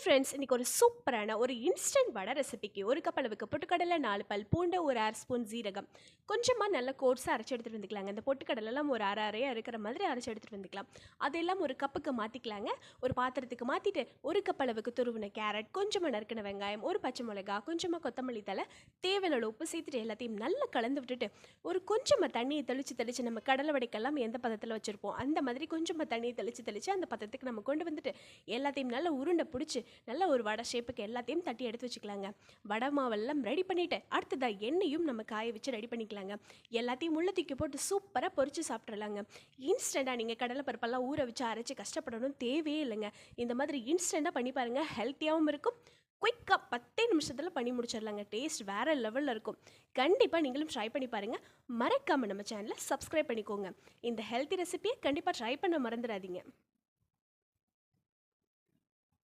Friends, இன்றைக்கி ஒரு சூப்பரான ஒரு இன்ஸ்டன்ட் வடை ரெசிபிக்கு 1 கப் அளவுக்கு பொட்டுக்கடலை, 4 பல் பூண்டு, ஒரு 1/2 ஸ்பூன் ஜீரகம், கொஞ்சமாக நல்ல கோர்ஸாக அரைச்சி எடுத்துகிட்டு வந்துக்கலாங்க. இந்த பொட்டுக்கடலைலாம் ஒரு அரையாக இருக்கிற மாதிரி அரைச்சி எடுத்துகிட்டு வந்துக்கலாம். அதெல்லாம் ஒரு கப்புக்கு மாற்றிக்கலாங்க. ஒரு பாத்திரத்துக்கு மாற்றிட்டு 1 கப் அளவுக்கு துருவின கேரட், கொஞ்சமாக நறுக்கின வெங்காயம், ஒரு பச்சை மிளகா, கொஞ்சமாக கொத்தமல்லி தலை, தேவையான உப்பு சேர்த்துட்டு எல்லாத்தையும் நல்லா கலந்து விட்டுட்டு ஒரு கொஞ்சமாக தண்ணியை தெளித்து நம்ம கடலை வடைக்கெல்லாம் எந்த பதத்தில் வச்சுருப்போம் அந்த மாதிரி கொஞ்சமாக தண்ணியை தெளித்து அந்த பதத்துக்கு நம்ம கொண்டு வந்துட்டு எல்லாத்தையும் நல்லா உருண்டை பிடிச்சி நல்ல ஒரு வடை ஷேப்புக்கு எல்லாத்தையும் தட்டி எடுத்து வச்சுக்கலாங்க. வடை மாவெல்லாம் ரெடி பண்ணிவிட்டு அடுத்ததாக எண்ணெயும் நம்ம காய வச்சு ரெடி பண்ணிக்கலாங்க. எல்லாத்தையும் உள்ள தூக்கி போட்டு சூப்பராக பொரித்து சாப்பிட்றலாங்க. இன்ஸ்டண்ட்டாக நீங்கள் கடலை பருப்பெல்லாம் ஊற வச்சு அரைச்சி கஷ்டப்படணும் தேவையே இல்லைங்க. இந்த மாதிரி இன்ஸ்டண்ட்டாக பண்ணி பாருங்கள். ஹெல்த்தியாகவும் இருக்கும், குயிக்காக 10 நிமிஷத்தில் பண்ணி முடிச்சிடலாங்க. டேஸ்ட் வேறு லெவலில் இருக்கும். கண்டிப்பாக நீங்களும் ட்ரை பண்ணி பாருங்கள். மறக்காமல் நம்ம சேனலை சப்ஸ்கிரைப் பண்ணிக்கோங்க. இந்த ஹெல்த்தி ரெசிபியை கண்டிப்பாக ட்ரை பண்ண மறந்துடாதீங்க.